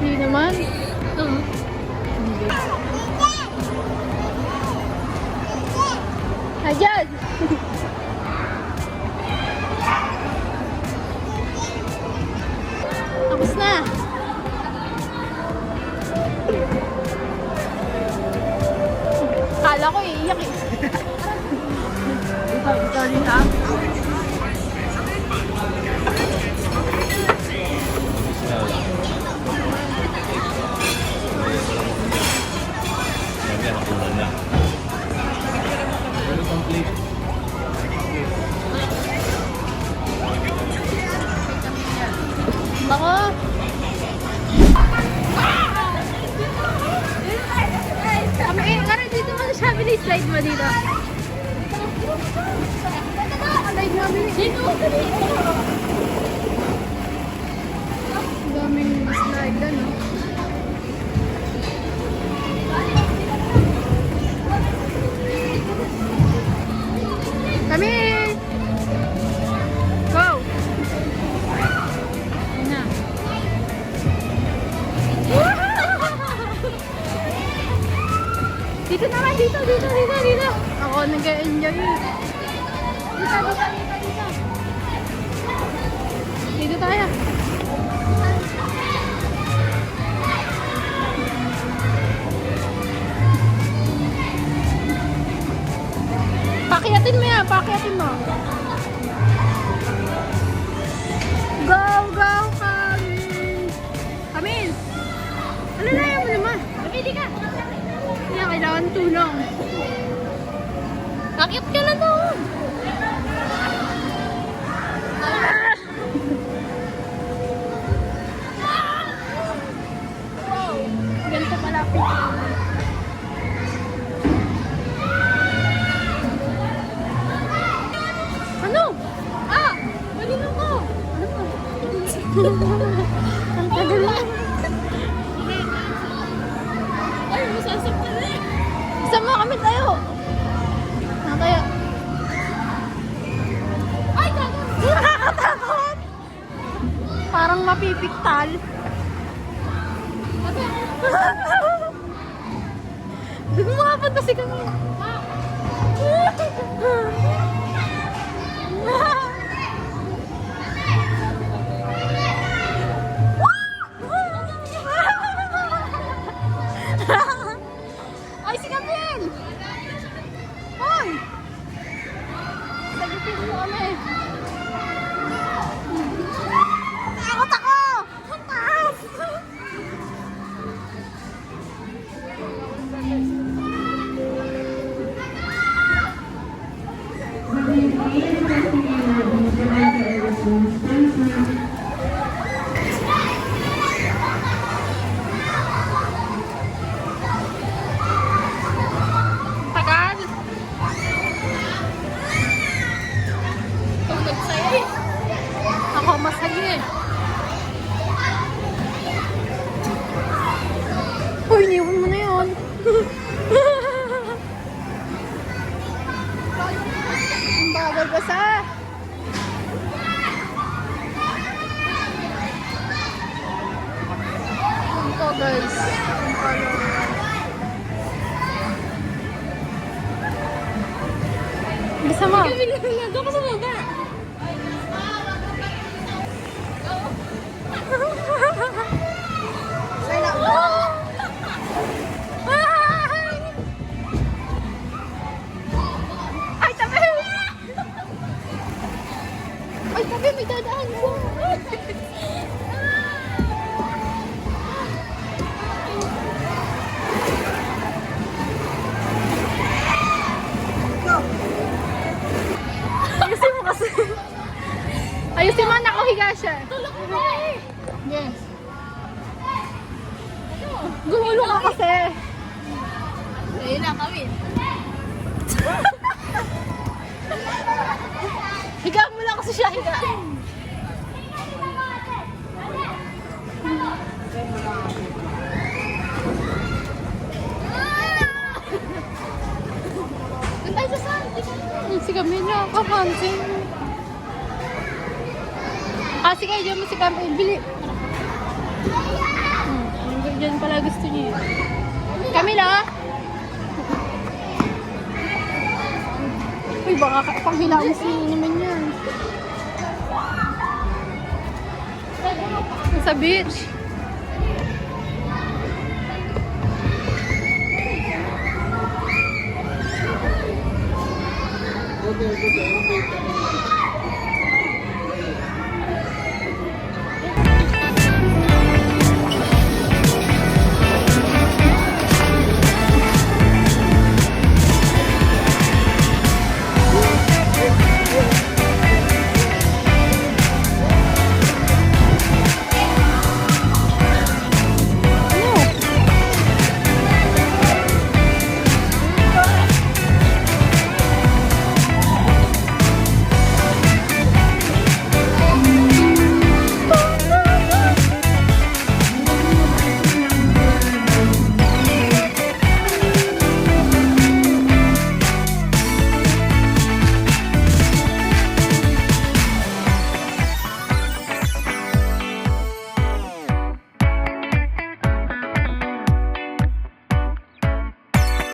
Hindi naman. Ayan! Tapos na! Kala ko iiyak eh. Sorry ha. Bako! Kami dito mo siya, slide mo dito. Slide mo dito. Daming slide na, no? Kami! Go! Ayun na. Dito naman, dito. Ako nag-enjoy. Dito. Dito tayo. Pakyatin mo yan, pakyatin mo. Go, Camille! Camille! Alalayan mo naman. Pamili ka. Hindi na kailangan tulong. Akyat ka na doon. Wow! Ganito malapit. Ano? Malino ko. Ang tagal lang. Ay, masasaktan na eh. Isama kami tayo. Kaya. Ay, nakakatakot. Parang mapipiktal. Gumapunta si kami. Ay, si Camille! Hoy! Sagutin mo kami. Takot ako! Ang taas! Tagal! Tulog sa'yo eh. Ako masaya eh. Uy, iniwan mo na yun. Ang bagal basa. Ito guys. Bisa mo. Doon ka sa baba. Ay, tabi! Ay, tabi, may dadaan mo. Ayusin mo kasi. Ayusin mo, nakahiga siya. Tulog mo eh. Yes. Gumulo ka kasi. Ayun na kami. Higa mo lang kasi siya, higa. Doon tayo sa saan. Si Camille, kapansin. Sige, dyan mo si Camille. Bili. dyan pala gusto niya. Camila! Uy, baka panghilaang singin naman yan. Sa beach. Okay.